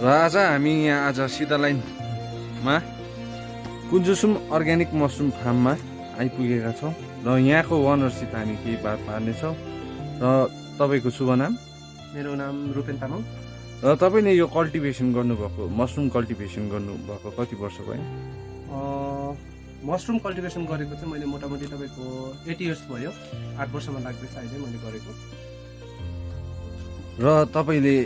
र आज हामी यहाँ आज सिधा लाइनमा कुन्जुसुम अर्ग्यानिक मसरुम फार्ममा आइपुगेका छौँ र यहाँको ओनरसित हामी केही बात मार्नेछौँ। र तपाईँको शुभ नाम? मेरो नाम रुपेन तामाङ। र तपाईँले यो कल्टिभेसन गर्नुभएको मसरुम कल्टिभेसन गर्नुभएको कति वर्ष भयो? मसरुम कल्टिभेसन गरेको चाहिँ मैले मोटामोटी तपाईँको 8 इयर्स भयो। 8 वर्षमा लाग्दैछ अहिले मैले गरेको। र तपाईँले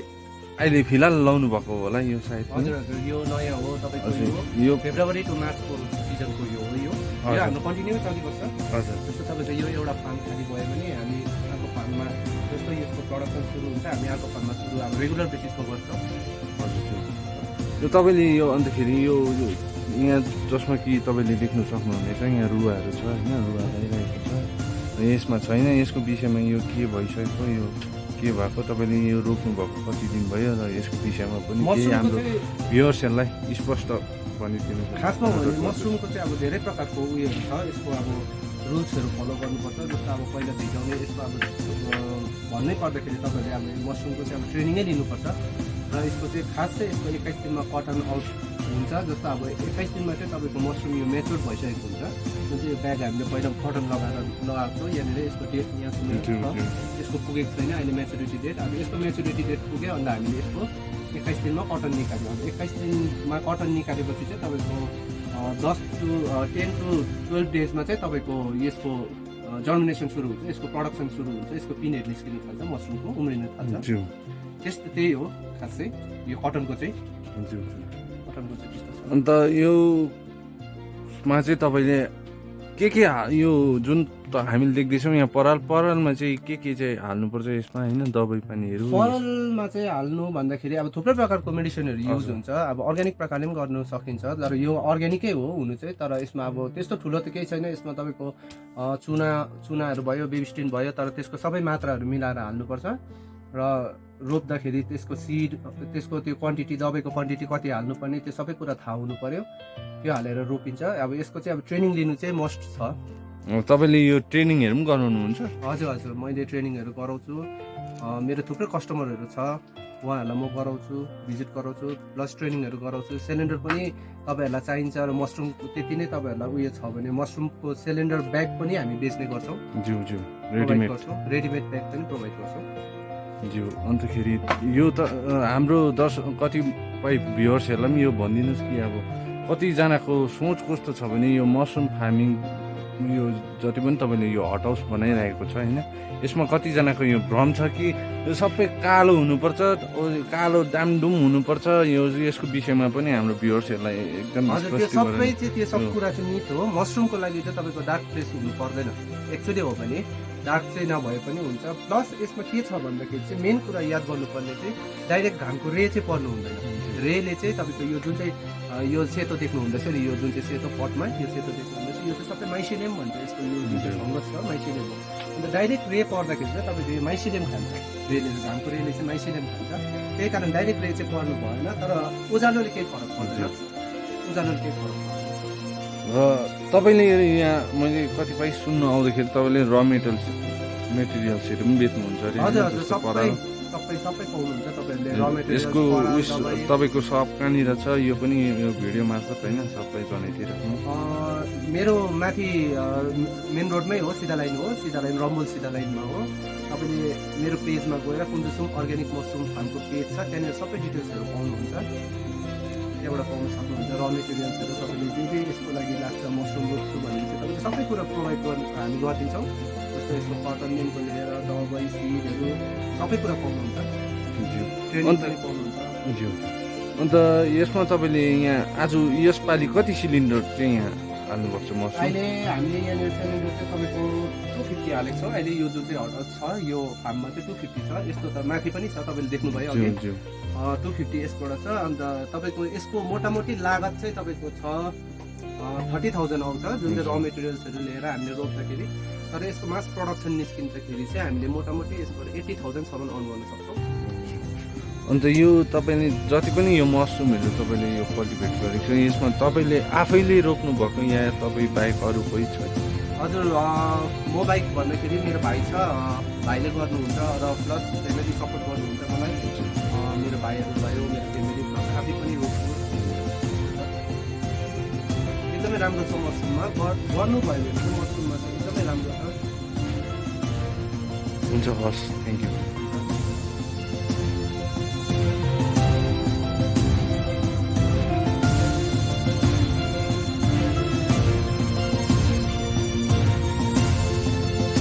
अहिले फिलहाल लाउनु भएको होला यो सायद? हजुर हजुर, यो नयाँ हो तपाईँको। यो फेब्रुअरी टु मार्चको सिजनको यो हो। यो हाम्रो कन्टिन्यू चलिबस्छ। हजुर, जस्तो तपाईँको यो एउटा फार्म खाली भयो भने हामी अर्को फार्ममा जस्तो यसको प्रडक्सन सुरु हुन्छ, हामी अर्को फार्ममा सुरु अब रेगुलर बेसिसमा गर्छौँ। हजुर, यो तपाईँले यो अन्तखेरि यो यहाँ जसमा कि तपाईँले देख्न सक्नुहुनेछ यहाँ रुवाहरू छ होइन, रुवा लगाइरहेको छ। यसमा छैन, यसको विषयमा यो के भइसक्यो, यो के भएको, तपाईँले यो रोप्नु भएको कति दिन भयो र यसको विषयमा पनि केही हाम्रो भ्युअर्सहरूलाई स्पष्ट भनिदिनु। खासमा हो भने मसरुमको चाहिँ अब धेरै प्रकारको उयोहरू छ। यसको अब रुल्सहरू फलो गर्नुपर्छ। जस्तो अब पहिला भिजाउने यसको अब भन्नै पर्दाखेरि तपाईँले अब मसरुमको चाहिँ अब ट्रेनिङै लिनुपर्छ। र यसको चाहिँ खास चाहिँ यसको 21 दिनमा कटन आउट हुन्छ। जस्तो अब 21 दिनमा चाहिँ तपाईँको मसरुम यो मेच्योर भइसकेको हुन्छ। जुन चाहिँ ब्याग हामीले पहिला कटन लगाएको छौँ। यहाँनिर यसको डेट यहाँसम्म छ, यसको पुगेको छैन अहिले मेच्योरिटी डेट। अब यसको मेच्योरिटी डेट पुग्यो अन्त हामीले यसको 21 दिनमा कटन निकाल्यो। 21 दिनमा कटन निकालेपछि चाहिँ तपाईँको 10 to 12 डेजमा चाहिँ तपाईँको यसको जर्मिनेसन सुरु हुन्छ, यसको प्रडक्सन सुरु हुन्छ, यसको पिनहरू निस्किन थाल्छ, मसरुमको उम्रिन थाल्छ। त्यही हो खास चाहिँ यो कटनको चाहिँ। कटनको चाहिँ त्यस्तो छ। अन्त योमा चाहिँ तपाईँले के यो जुन हामीले देख्दैछौँ यहाँ परालमा चाहिँ के चाहिँ हाल्नुपर्छ यसमा होइन, दबाई पानीहरू? परालमा चाहिँ हाल्नु भन्दाखेरि अब थुप्रै प्रकारको मेडिसिनहरू युज हुन्छ। अब अर्ग्यानिक प्रकारले पनि गर्नु सकिन्छ, तर यो अर्ग्यानिकै हो हुनु चाहिँ। तर यसमा अब त्यस्तो ठुलो त केही छैन। यसमा तपाईँको चुनाहरू भयो, बेबिस्टिन भयो, तर त्यसको सबै मात्राहरू मिलाएर हाल्नुपर्छ। र रोप्दाखेरि त्यसको सिड, त्यसको त्यो क्वान्टिटी, दबाईको क्वान्टिटी कति हाल्नुपर्ने त्यो सबै कुरा थाहा हुनु पर्यो। त्यो हालेर रोपिन्छ। अब यसको चाहिँ अब ट्रेनिङ लिनु चाहिँ मस्ट छ। तपाईँले यो ट्रेनिङहरू पनि गराउनुहुन्छ? हजुर हजुर, मैले ट्रेनिङहरू गराउँछु। मेरो थुप्रै कस्टमरहरू छ, उहाँहरूलाई म गराउँछु, भिजिट गराउँछु, प्लस ट्रेनिङहरू गराउँछु। सिलिन्डर पनि तपाईँहरूलाई चाहिन्छ र मसरुमको त्यति नै तपाईँहरूलाई उयो छ भने मसरुमको सिलिन्डर ब्याग पनि हामी बेच्ने गर्छौँ। रेडिमेड ब्याग पनि प्रोभाइड गर्छौँ। ज्यू, अन्तखेरि यो त हाम्रो कतिपय भ्युअर्सहरूलाई पनि यो भनिदिनुहोस् कि अब कतिजनाको सोच कस्तो छ भने यो मसरुम फार्मिङ यो जति पनि तपाईँले यो हट हाउस बनाइरहेको छ होइन, यसमा कतिजनाको यो भ्रम छ कि यो सबै कालो हुनुपर्छ, कालो डामडुम हुनुपर्छ। यसको विषयमा पनि हाम्रो भ्युअर्सहरूलाई एकदम सबै चाहिँ त्यो सब कुरा चाहिँ मिथ हो। मसरुमको लागि चाहिँ तपाईँको डार्क फेस हुनु पर्दैन। एक्चुअली हो भने डार्क चाहिँ नभए पनि हुन्छ। प्लस यसमा के छ भन्दाखेरि चाहिँ मेन कुरा याद गर्नुपर्ने चाहिँ डाइरेक्ट घामको रे चाहिँ पर्नु हुँदैन। रेले चाहिँ तपाईँको यो जुन चाहिँ यो सेतो देख्नु हुँदैछ नि, यो जुन चाहिँ सेतो पटमा यो सेतो देख्नु हुँदैछ, यो चाहिँ सबै माइसिलियम भन्छ। यसको यो जुन चाहिँ फङ्गस छ माइसिलियम हो। अन्त डाइरेक्ट रे पर्दाखेरि चाहिँ तपाईँको यो माइसिलियम खान्छ। रेले घामको रेले चाहिँ माइसिलियम खान्छ। त्यही कारण डाइरेक्ट रे चाहिँ पर्नु भएन। तर उज्यालोले केही फरक पर्दैन, उज्यालोले केही फरक पर्दैन। र तपाईँले यहाँ मैले कतिपय सुन्नु आउँदाखेरि तपाईँले र मेटेरियल्सहरू पनि बेच्नुहुन्छ अरे? हजुर हजुर, सबै पाउनुहुन्छ तपाईँहरूले र मेटेरियल। यसको तपाईँको सप कहाँनिर छ यो पनि यो भिडियो मार्फत होइन सबै जनाइदिइराख्नु। मेरो माथि मेन रोडमै हो, सिधा लाइन हो, सिधा लाइन रम्बुल सिधा लाइनमा हो। तपाईँले मेरो पेजमा गएर कुन्जुसुम अर्ग्यानिक मसरुम फार्मको पेज छ, त्यहाँनिर सबै डिटेल्सहरू पाउनुहुन्छ। त्यहाँबाट पाउन सक्नुहुन्छ र मेटेरियल्सहरू तपाईँले जे यसको लागि लाग्छ मसरुम रोप्छु भने चाहिँ तपाईँले सबै कुरा प्रोभाइड हामी गरिदिन्छौँ। जस्तो यसको कटनदेखिको लिएर दबाई सिडहरू सबै कुरा पाउनुहुन्छ, ट्रेनिङ पनि पाउनुहुन्छ। अन्त यसमा तपाईँले यहाँ आज यसपालि कति सिलिन्डर चाहिँ यहाँ हाल्नुभएको छ मसरुम? अहिले हामीले यहाँनिर सिलिन्डर चाहिँ तपाईँको 250 हालेको छौँ। अहिले यो जुन चाहिँ हट छ यो फार्ममा चाहिँ 250 छ। यस्तो त माथि पनि छ, तपाईँले देख्नुभयो अघि 250 यसबाट छ। अन्त तपाईँको यसको मोटामोटी लागत चाहिँ तपाईँको छ 30,000 आउँछ, जुन चाहिँ र मेटेरियल्सहरू लिएर हामीले रोप्दाखेरि। तर यसको मास प्रडक्सन निस्किँदाखेरि चाहिँ हामीले मोटामोटी यसबाट 80,000सम्म अर्न गर्न सक्छौँ। अन्त यो तपाईँले जति पनि यो मसरुमहरू तपाईँले यो कल्टिभेट गरेको छ यसमा तपाईँले आफैले रोप्नु भएको या तपाईँ बाहेक अरू कोही छ? हजुर, म बाहेक भन्दाखेरि मेरो भाइ छ, भाइले गर्नुहुन्छ र प्लस फ्यामिली सपोर्ट गर्नुहुन्छ मलाई। मेरो भाइहरू भयो, मेरो एकदमै राम्रो छ मसरुममा। गर्नुभयो भने चाहिँ मसरुममा चाहिँ एकदमै राम्रो छ। हुन्छ, हस्, थ्याङ्क यू।